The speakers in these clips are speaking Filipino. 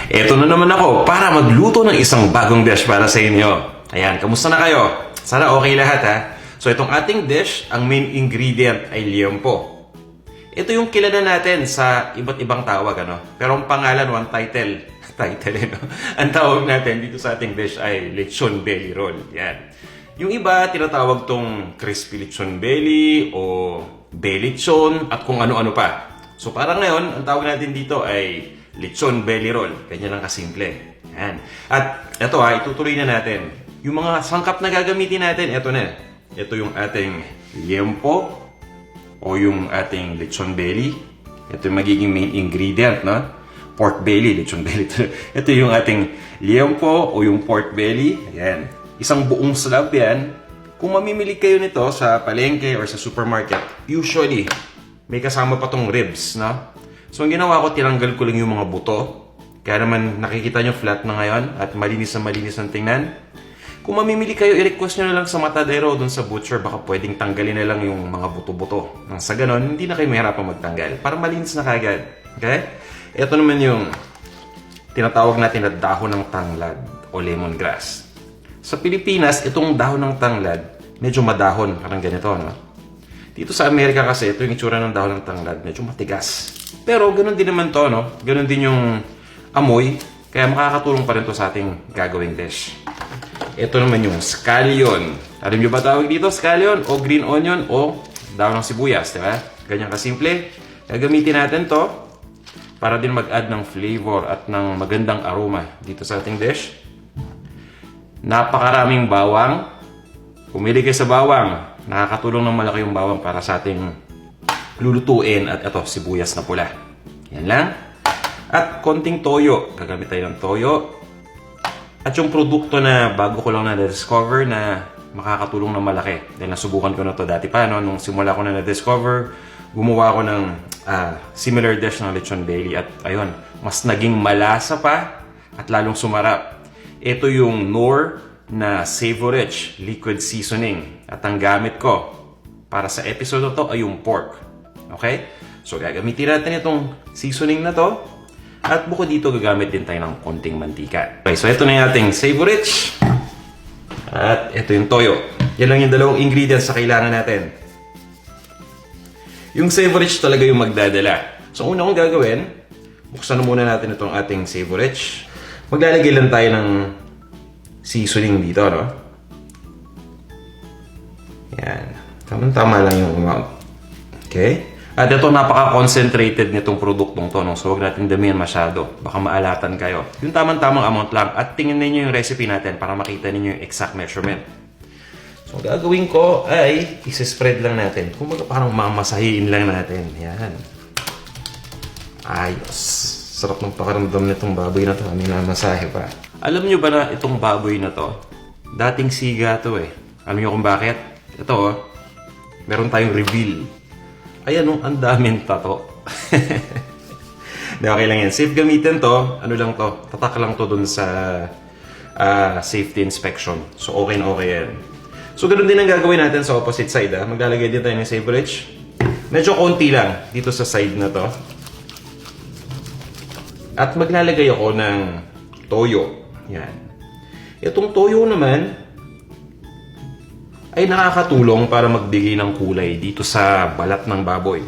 Eto na naman ako para magluto ng isang bagong dish para sa inyo. Ayan, kamusta na kayo? Sana okay lahat ha. So itong ating dish, ang main ingredient ay liempo. Ito yung kilala natin sa iba't ibang tawag, ano? Pero ang pangalan, one title. No? Ang tawag natin dito sa ating dish ay lechon belly roll. Yan. Yung iba, tinatawag tong crispy lechon belly o belechon at kung ano-ano pa. So para ngayon, ang tawag natin dito ay lechon belly roll. Ganyan lang kasimple. Yan. At ito itutuloy na natin. Yung mga sangkap na gagamitin natin, ito na. Ito yung ating liempo o yung ating lechon belly. Ito yung magiging main ingredient, no? Pork belly, lechon belly. Ito yung ating liempo o yung pork belly. Ayan. Isang buong slab yan. Kung mamimili kayo nito sa palengke or sa supermarket, usually, may kasama pa tong ribs, no? So, ang ginawa ko, tinanggal ko lang yung mga buto. Kaya naman, nakikita nyo flat na ngayon at malinis ang tingnan. Kung mamimili kayo, i-request nyo na lang sa matadero doon sa butcher. Baka pwedeng tanggalin na lang yung mga buto-buto. Nang sa ganon, hindi na kayo mahirapan magtanggal. Para malinis na kagad. Okay? Ito naman yung tinatawag natin na dahon ng tanglad o lemongrass. Sa Pilipinas, itong dahon ng tanglad, medyo madahon. Parang ganito, no? Dito sa Amerika kasi, ito yung itsura ng dahon ng tanglad. Medyo matigas. Pero ganon din naman to, no? Ganon din yung amoy. Kaya makakatulong pa rin to sa ating gagawing dish. Ito naman yung scallion. Alam nyo ba tawag dito? Scallion o green onion o dahon ng sibuyas, di ba? Ganyan kasimple. Gagamitin natin to para din mag-add ng flavor at ng magandang aroma dito sa ating dish. Napakaraming bawang. Pumili kayo sa bawang. Nakakatulong ng malaki yung bawang para sa ating lulutuin. At ito, sibuyas na pula. Yan lang. At konting toyo. Gagamit tayo ng toyo. At yung produkto na bago ko lang na-discover na makakatulong ng malaki. Dahil nasubukan ko na to dati pa, no? Nung simula ko na na-discover, gumawa ako ng similar dish ng lechon belly. At ayun, mas naging malasa pa at lalong sumarap. Ito yung Knorr na Savourich liquid seasoning. At ang gamit ko para sa episode na to ay yung pork. Okay? So gagamitin natin itong seasoning na to. At bukod dito, gagamit din tayo ng konting mantika. Okay, so ito na yung ating Savourich. At ito yung toyo. Yan lang yung dalawang ingredients na kailangan natin. Yung Savourich talaga yung magdadala. So, una kong gagawin, buksan muna natin itong ating Savourich. Maglalagay lang tayo ng seasoning dito, no? Yan. Tama-tama lang yung amount. Okay? At ito, napaka-concentrated nitong produktong to. No? So, huwag natin damihan masyado. Baka maalatan kayo. Yung tamang-tamang amount lang. At tingnan ninyo yung recipe natin para makita ninyo yung exact measurement. So, gagawin ko ay isi-spread lang natin. Kung parang mamasahiin lang natin. Yan. Ayos. Sarap ng pakaramdam nitong baboy na to. May namasahe pa. Alam nyo ba na itong baboy na to, dating siga to eh. Alam nyo kung bakit? Ito meron tayong reveal. Ayan, ang daming tato. Di, okay lang yan. Safe gamitin to. Ano lang to? Tatak lang to dun sa safety inspection. So, okay na okay yan. So, ganoon din ang gagawin natin sa opposite side. Maglalagay din tayo ng Savourich. Medyo konti lang dito sa side na to. At maglalagay ako ng toyo. Yan. Itong toyo naman ay nakakatulong para magbigay ng kulay dito sa balat ng baboy.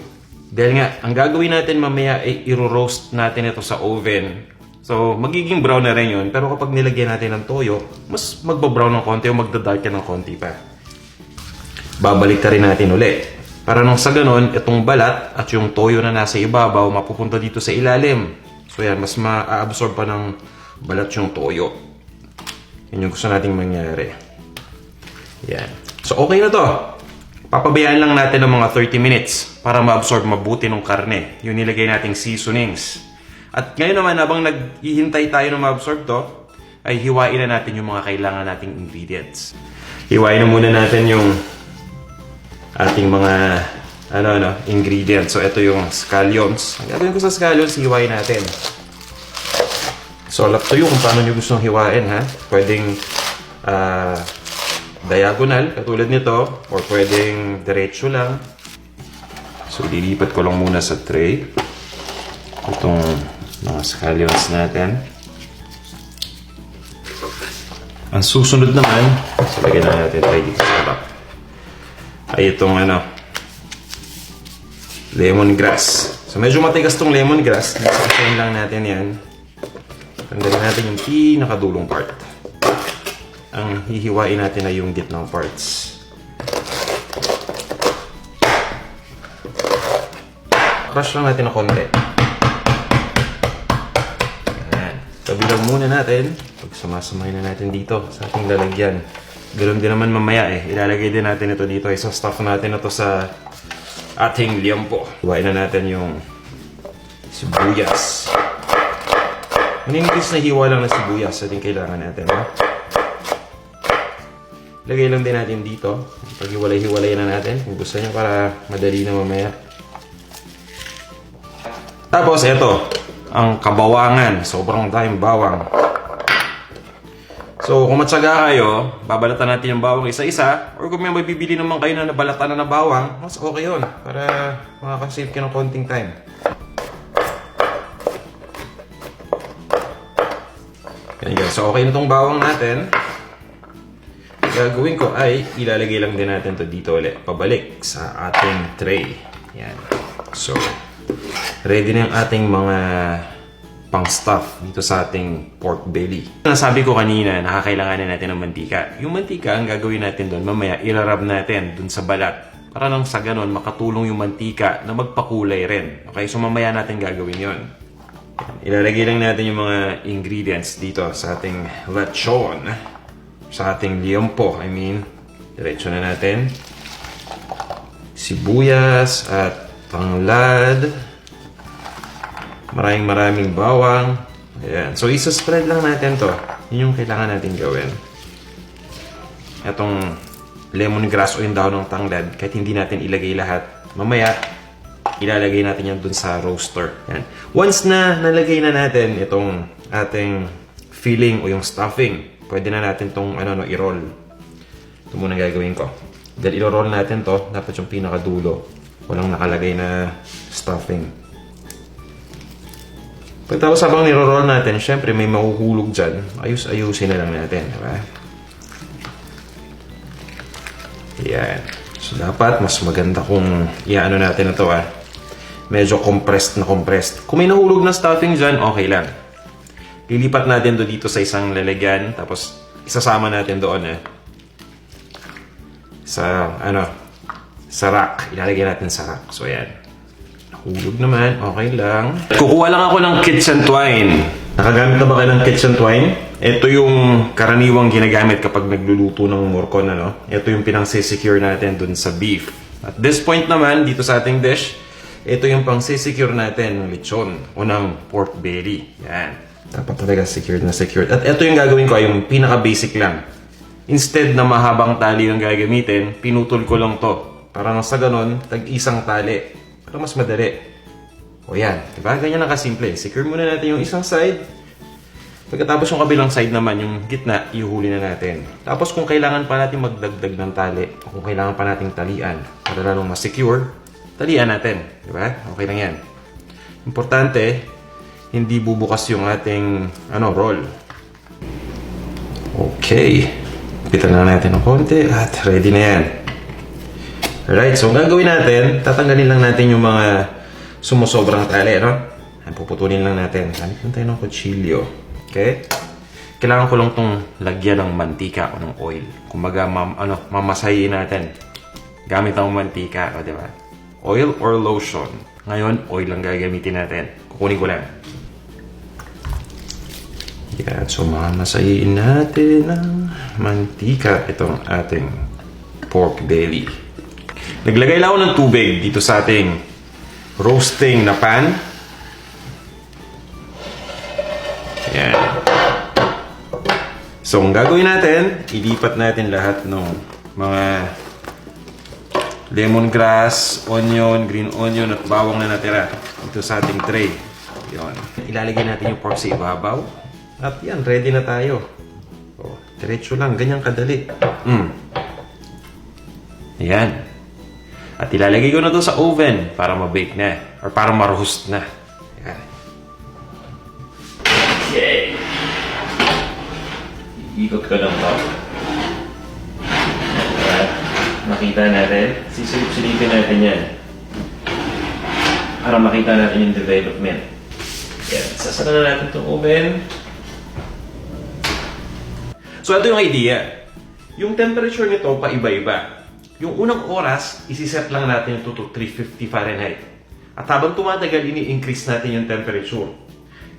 Dahil nga, ang gagawin natin mamaya ay i-roast natin ito sa oven. So, magiging brown na rin yun. Pero kapag nilagyan natin ng toyo, mas magbabrown ng konti o magdadark ng konti pa. Babalik ka rin natin ulit. Para nung sa ganon, itong balat at yung toyo na nasa ibabaw, mapupunta dito sa ilalim. So yan, mas ma-absorb pa ng balat yung toyo. Yan yung gusto nating mangyari. Yan. So, okay na to. Papabayaan lang natin ng mga 30 minutes para ma-absorb mabuti ng karne. Yung nilagay nating seasonings. At ngayon naman, habang naghihintay tayo na ma-absorb to, ay hiwain na natin yung mga kailangan nating ingredients. Hiwain na muna natin yung ating mga ingredients. So, ito yung scallions. Ang gagawin ko sa scallions, hiwain natin. So, up to you kung paano nyo gustong hiwain, ha? Pwedeng diagonal, katulad nito, or pwedeng diretso lang. So, lilipat ko lang muna sa tray itong mga scallions natin. Ang susunod naman, lagyan na natin tayo dito sa harap. Ay itong lemongrass. So medyo matigas tong lemongrass. Isasayin lang natin yan. Tanggalin natin yung pinakadulong part. Ang hihiwain natin ay yung gitnang parts. Crush lang natin ng konti. Ayan. Kabilang muna natin. Pagsamasamahin na natin dito sa ating lalagyan. Ganoon din naman mamaya ilalagay din natin ito dito. Isa-stuff natin ito sa ating liempo. Hiwain na natin yung sibuyas. Maninipis na hiwa lang na sibuyas. Ito yung kailangan natin. Ha? Lagay lang din natin dito. Pag-hiwalay-hiwalay na natin. Kung gusto nyo para madali na mamaya. Tapos ito. Ang kabawangan. Sobrang daming bawang. So, kung matyaga kayo, babalatan natin yung bawang isa-isa. Or kung may mabibili naman kayo na nabalatan na bawang, mas okay yun. Para makakasave kayo ng konting time. Ganyan. So, okay na itong bawang natin. Gagawin ko ay ilalagay lang din natin to dito ulit. Pabalik sa ating tray. Yan. So, ready na yung ating mga pang-stuff dito sa ating pork belly. Nasabi ko kanina, nakakailanganin natin ng mantika. Yung mantika, ang gagawin natin doon, mamaya ilarab natin doon sa balat. Para nang sa ganun, makatulong yung mantika na magpakulay rin. Okay, so mamaya natin gagawin yon. Ilalagay lang natin yung mga ingredients dito sa ating lechon. Sa ating liempo, diretso na natin. Sibuyas at tanglad. Maraming bawang. Ayan. So, isa-spread lang natin to. Yun yung kailangan natin gawin. Itong lemongrass o yung daon ng tanglad, kahit hindi natin ilagay lahat, mamaya, ilalagay natin yan dun sa roaster. Ayan. Once na nalagay na natin itong ating filling o yung stuffing, pwede na natin itong i-roll. Ito muna gagawin ko. Dahil i-roll natin to, dapat yung pinakadulo. Walang nakalagay na stuffing. Pagtapos habang niro-roll natin, syempre may mahuhulog dyan. Ayusin na lang natin. Diba? Yan. So, dapat mas maganda kung iaano natin na ito. Medyo compressed na compressed. Kung may nahulog na stuffing dyan, okay lang. Lilipat natin do dito sa isang lalagyan. Tapos, isasama natin doon sa rack. Ilalagay natin sa rack. So, yan. Hulog naman, okay lang. Kukuha lang ako ng kitchen twine. Nakagamit na ba kayo ng kitchen twine? Ito yung karaniwang ginagamit kapag nagluluto ng morcon. Ito yung pinang-secure natin dun sa beef. At this point naman, dito sa ating dish, ito yung pang-secure natin ng lechon o ng pork belly. Yan. Dapat talaga secured na secured. At ito yung gagawin ko ay yung pinaka-basic lang. Instead na mahabang tali yung gagamitin, pinutol ko lang to. Para nang sa ganon, tag-isang tali. Para mas madali. O yan. Diba? Ganyan lang kasimple. Secure muna natin yung isang side. Pagkatapos yung kabilang side naman, yung gitna, ihuli na natin. Tapos kung kailangan pa natin magdagdag ng tali, o kung kailangan pa nating talian, para lalong mas secure, talian natin. Diba? Okay lang yan. Importante, hindi bubukas yung ating roll. Okay. Pitan na natin ng konti at ready na yan. Alright, so ang gagawin natin, tatanggalin lang natin yung mga sumusobrang tali, Puputulin lang natin. Gamit lang tayo ng kutsilyo. Okay? Kailangan ko lang itong lagyan ng mantika o ng oil. Kumbaga, mamasahin natin. Gamit ang mantika, diba? Oil or lotion. Ngayon, oil lang gagamitin natin. Kukunin ko lang. Yan, so mamasahin natin ng mantika itong ating pork belly. Naglagay lang ako ng tubig dito sa ating roasting na pan. Ayan. So, ang gagawin natin, ilipat natin lahat ng mga lemongrass, onion, green onion at bawang na natira dito sa ating tray. Yun. Ilalagay natin yung pork sa ibabaw. At yan, ready na tayo. O, diretso lang, ganyan kadali. Ayan. At ilalagay ko na to sa oven para ma-bake na. Or para ma-roast na. Ayan. Okay. Ikot ko lang to. At makita natin. Sisilip-silipin natin yan. Para makita natin yung development. Yan. Sasara na natin itong oven. So, ito yung idea. Yung temperature nito, paiba-iba. Yung unang oras, isiset lang natin ito to 350 Fahrenheit. At habang tumatagal, ini-increase natin yung temperature.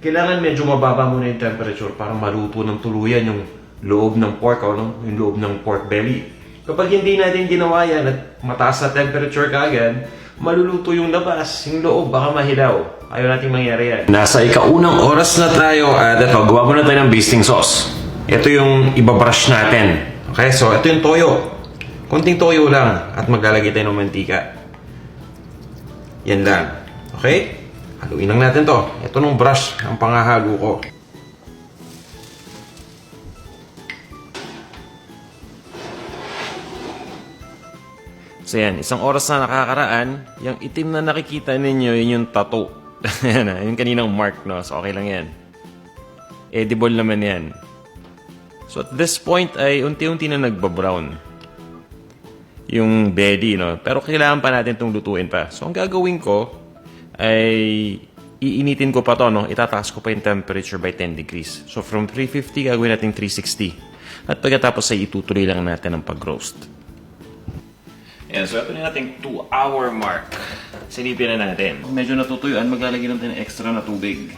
Kailangan medyo mababa muna yung temperature para maluto ng tuluyan yung loob ng pork o yung loob ng pork belly. Kapag hindi natin ginawa yan at mataas na temperature kaagad, maluluto yung labas, yung loob, baka mahilaw. Ayaw natin mangyari yan. Nasa ikaunang oras na tayo at ito, gawa muna tayo ng basting sauce. Ito yung ibabrush natin. Okay, so ito yung toyo. Konting toyo lang at maglalagay tayo ng mantika. Yan lang. Okay? Haluin lang natin to. Ito nung brush ang pangahalo ko. So yan, isang oras na nakakaraan, yung itim na nakikita ninyo, yun yung tattoo. Yan na, yung kaninang mark, no? So okay lang yan. Edible naman yan. So at this point ay unti-unti na nagbabrown yung belly, no? Pero kailangan pa natin itong lutuin pa. So ang gagawin ko ay iinitin ko pa to, no? Itataas ko pa yung temperature by 10 degrees. So from 350, gagawin natin 360. At pagkatapos ay itutuloy lang natin ang pag-roast. Yan, so ito na natin 2-hour mark. Silipin na natin. Kung medyo natutuyuan, maglalagay natin ng extra na tubig.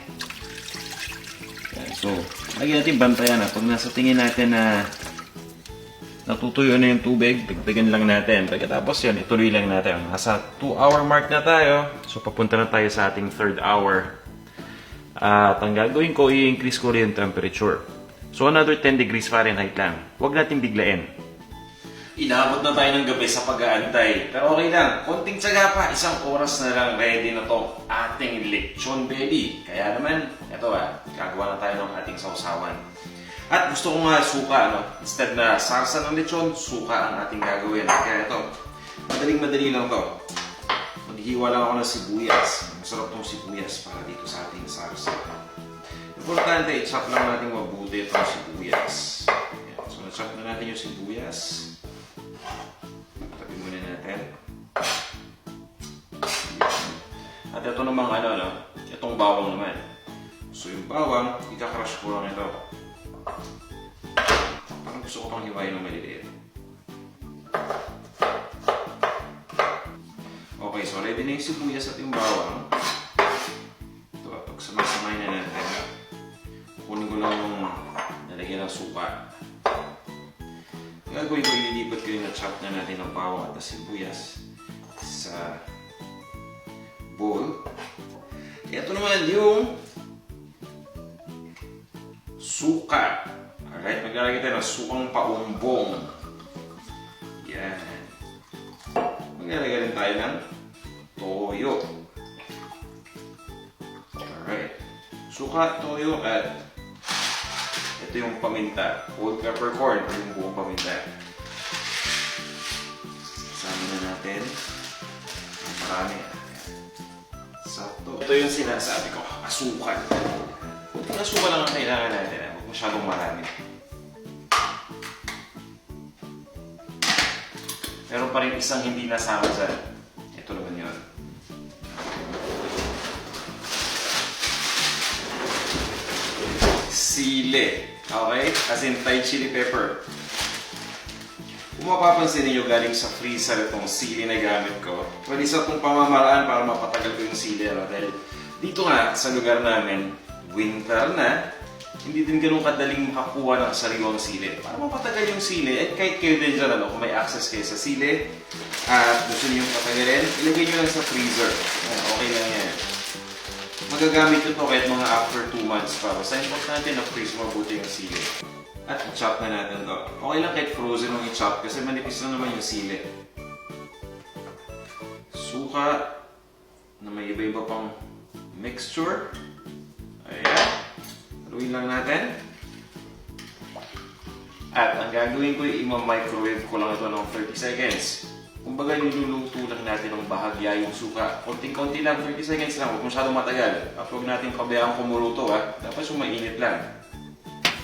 Yan, so, lagyan natin bantayan na. Pag nasa tingin natin na natutuyo na yung tubig, dagdagan lang natin. Pagkatapos yan, ituloy lang natin. Nasa 2-hour mark na tayo. So, papunta na tayo sa ating 3rd hour. At ang gagawin ko, i-increase ko rin yung temperature. So, another 10 degrees Fahrenheit lang. Huwag natin biglain. Inabot na tayo ng gabi sa pag-aantay. Pero okay lang, konting tsaga pa, isang oras na lang ready na to ating lechon belly. Kaya naman, ito gagawa na tayo ng ating sausawan. At gusto ko nga suka, no? Instead na sarsa ng lechon, suka ang ating gagawin. Kaya ito, madaling-madali lang to. Maghihiwa lang ako ng sibuyas. Masarap tong sibuyas para dito sa ating sarsa. Importante, i-chop lang natin mabuti itong sibuyas. So, na-chop na natin yung sibuyas. Tabi muna natin. At ito namang itong bawang naman. So yung bawang, ika-crush ko lang ito. Parang gusto ko pang hiwain ng maliliit. Okay, so ready na yung sibuyas at yung bawang. Ito, pag samasamahin na natin, kunin ko lang yung nalagyan ng suka. Gagawin ko, ililipat ko yung na-chop na natin ng bawang at sibuyas sa bowl. Ito naman yung suka. Alright, maglalagay tayo ng sukang paumbong. Yan. Maglalagay rin tayo ng toyo. Alright. Suka, toyo, at ito yung paminta. Whole peppercorn, ito yung buong paminta. Kasama na natin. Marami. Sakto. Ito yung sinasabi ko, asukal. Kunting asukal lang ang kailangan natin. Huwag masyadong marami. Meron pa rin isang hindi nasama dyan. Ito naman yun. Sili. Okay? As in Thai chili pepper. Kung mapapansin niyo galing sa freezer itong sili na gamit ko, well, isa itong pamamaraan para mapatagal ko yung sili. Dahil dito nga, sa lugar namin, winter na, hindi din ganun kadaling makakuha ng sariwang sili. Para mapatagal yung sili, at kahit kayo din dyan, kung may access kayo sa sili, at gusto niyo yung patagalin, ilagay nyo lang sa freezer. Okay lang yan. Magagamit ito kahit mga after 2 months pa. Basta importante na freeze mabuti yung sili. At i-chop na natin to. Okay lang kahit frozen yung i-chop kasi manipis na naman yung sili. Suka na may iba-iba pang mixture. Ayan. Haluin lang natin. At ang gagawin ko, i-microwave ko lang ito ng 30 seconds. Kumbaga, niluluto lang natin ng bahagya yung suka. Konting-konti lang, 30 seconds lang. Huwag masyadong matagal. At huwag natin pabayaan kumulo ito, ha. Dapat sumainit lang.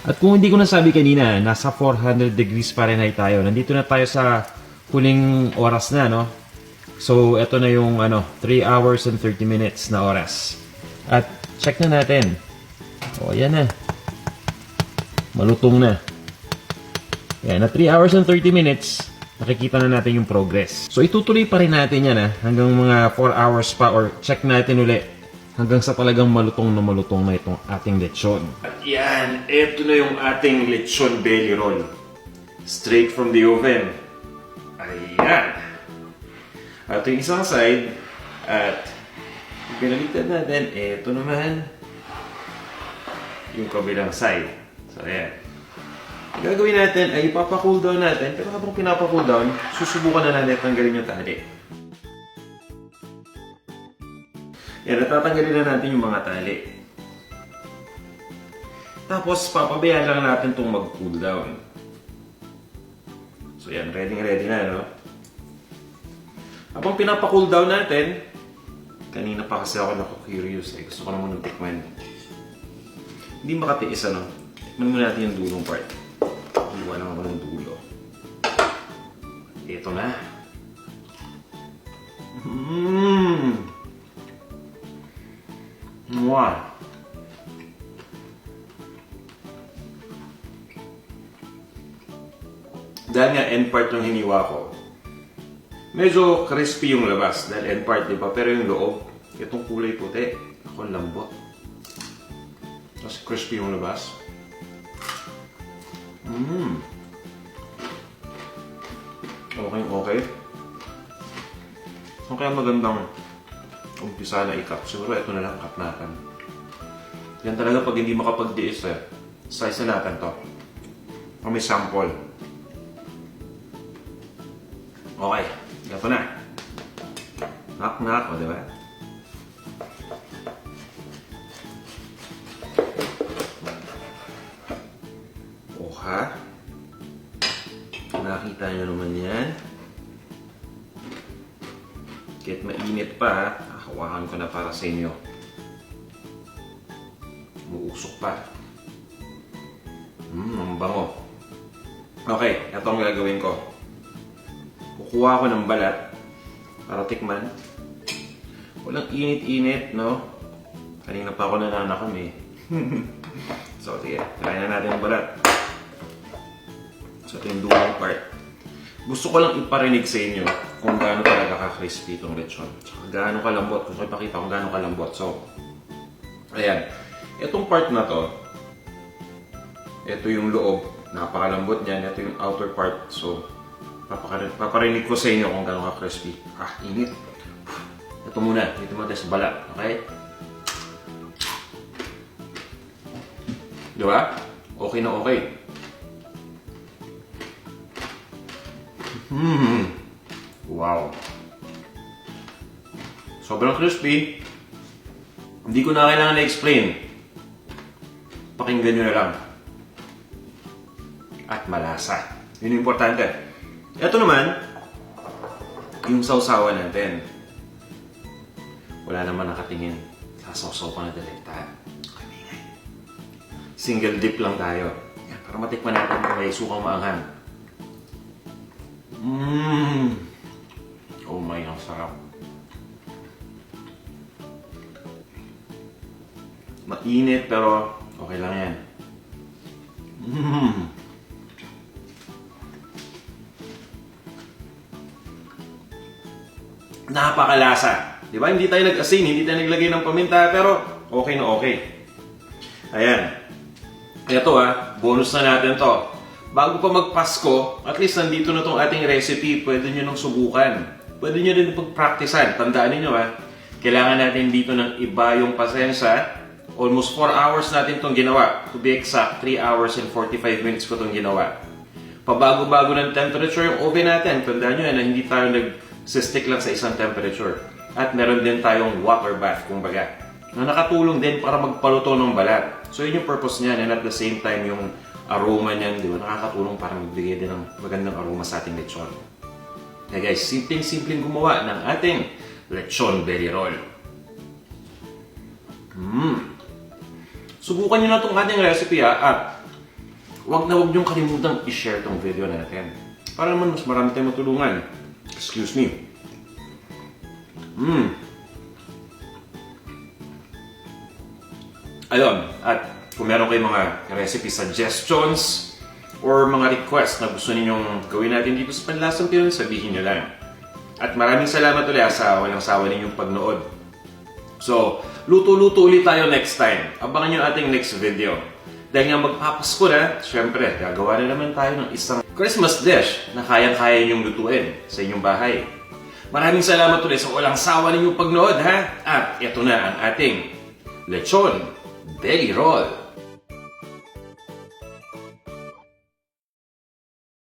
At kung hindi ko nasabi kanina, nasa 400 degrees Fahrenheit tayo. Nandito na tayo sa huling oras na, no? So, ito na yung 3 hours and 30 minutes na oras. At check na natin. O, ayan na. Malutong na. Yan, na 3 hours and 30 minutes, nakikita na natin yung progress. So, itutuloy pa rin natin yan, hanggang mga 4 hours pa, or check natin ulit hanggang sa talagang malutong na itong ating lechon. At yan, ito na yung ating lechon belly roll. Straight from the oven. Ayan. At yung isang side, at pinalitan natin, ito naman yung kabilang side. So, ayan. Ang gagawin natin ay ipapa-cool down natin, pero habang pinapa-cool down, susubukan na natin tanggalin yung tali. Yan, natatanggalin na natin yung mga tali. Tapos, papabayaan lang natin itong mag-cool down. So, yan, ready na, no? Habang pinapa-cool down natin, kanina pa kasi ako naku-curious, gusto ko naman tikman. Hindi makatiis, Tikman muna natin yung dulong part. Iwan lang ako ng dulo. Ito na. Wow. Dahil nga end part yung hiniwa ko, medyo crispy yung labas dahil end part, diba? Pero yung loob, itong kulay puti, ako lambot. Tapos crispy yung labas. Okay. So kaya magandang umpisa na i-cut. Siguro ito na lang cut natin. Yan talaga pag hindi makapag-diis slice na natin to. O may sample. Okay, ito na. Knock, o diba? Ha? Nakita nyo naman yan. Kahit mainit pa, hawakan ko na para sa inyo. Umuusok pa. Ang bango. Okay, ito ang gagawin ko. Kukuha ko ng balat para tikman. Walang init-init, no? Kanina pa ako nananakam eh. So, sige. Try na natin ang balat. So, ito yung dulang part. Gusto ko lang iparinig sa inyo kung gaano talaga ka-crispy itong lechon. Tsaka gaano kalambot. Gusto ko ipakita kung gaano kalambot. So, ayan. Itong part na to, ito yung loob. Napakalambot niyan. Ito yung outer part. So, paparinig ko sa inyo kung gaano ka-crispy. Init. Ito muna. Dito muna tayo sa balat. Okay? Diba? Okay na okay. Wow. Sobrang crispy. Hindi ko na kailangan na-explain. Pakinggan nyo na lang. At malasa. Yun yung importante. Ito naman, yung sausawan natin. Wala naman nakatingin. Sasaw-saw ko na direkta. Single dip lang tayo. Yan, para matikman natin kung may sukang maanghang. Oh my, ang sarap. Mainit pero okay lang yan. Napakalasa. Di ba? Hindi tayo nag-asin, hindi tayo naglagay ng paminta, pero okay na okay. Ayan. Ito bonus na natin to. Bago pa magpasko, at least nandito na tong ating recipe, pwede nyo nang subukan. Pwede nyo din pagpraktisan. Tandaan niyo kailangan natin dito ng iba yung pasensya. Almost 4 hours natin itong ginawa. To be exact, 3 hours and 45 minutes ko itong ginawa. Pabago-bago ng temperature yung oven natin. Tandaan nyo na hindi tayo nag-stick lang sa isang temperature. At meron din tayong water bath, kumbaga, na nakatulong din para magpaluto ng balat. So yun yung purpose niyan, and at the same time yung aroma niyan, di ba? Nakakatulong para magbigay din ng magandang aroma sa ating lechon. Kaya guys, simpleng-simpleng gumawa ng ating lechon belly roll. Subukan nyo na itong ating recipe at huwag niyong kalimutang i-share tong video natin. Para naman mas marami tayong matulungan. Excuse me. Ayun, at kung meron kayong mga recipe suggestions or mga request na gusto ninyong gawin natin dito sa Panlasang Pinoy, sabihin nyo lang. At maraming salamat ulit sa walang sawa ninyong pagnood. So, luto-luto ulit tayo next time. Abangan nyo ating next video. Dahil nga magpapasko na, syempre, gagawa na naman tayo ng isang Christmas dish na kayang-kaya ninyong lutuin sa inyong bahay. Maraming salamat ulit sa walang sawa ninyong pagnood, ha? At ito na ang ating lechon belly roll.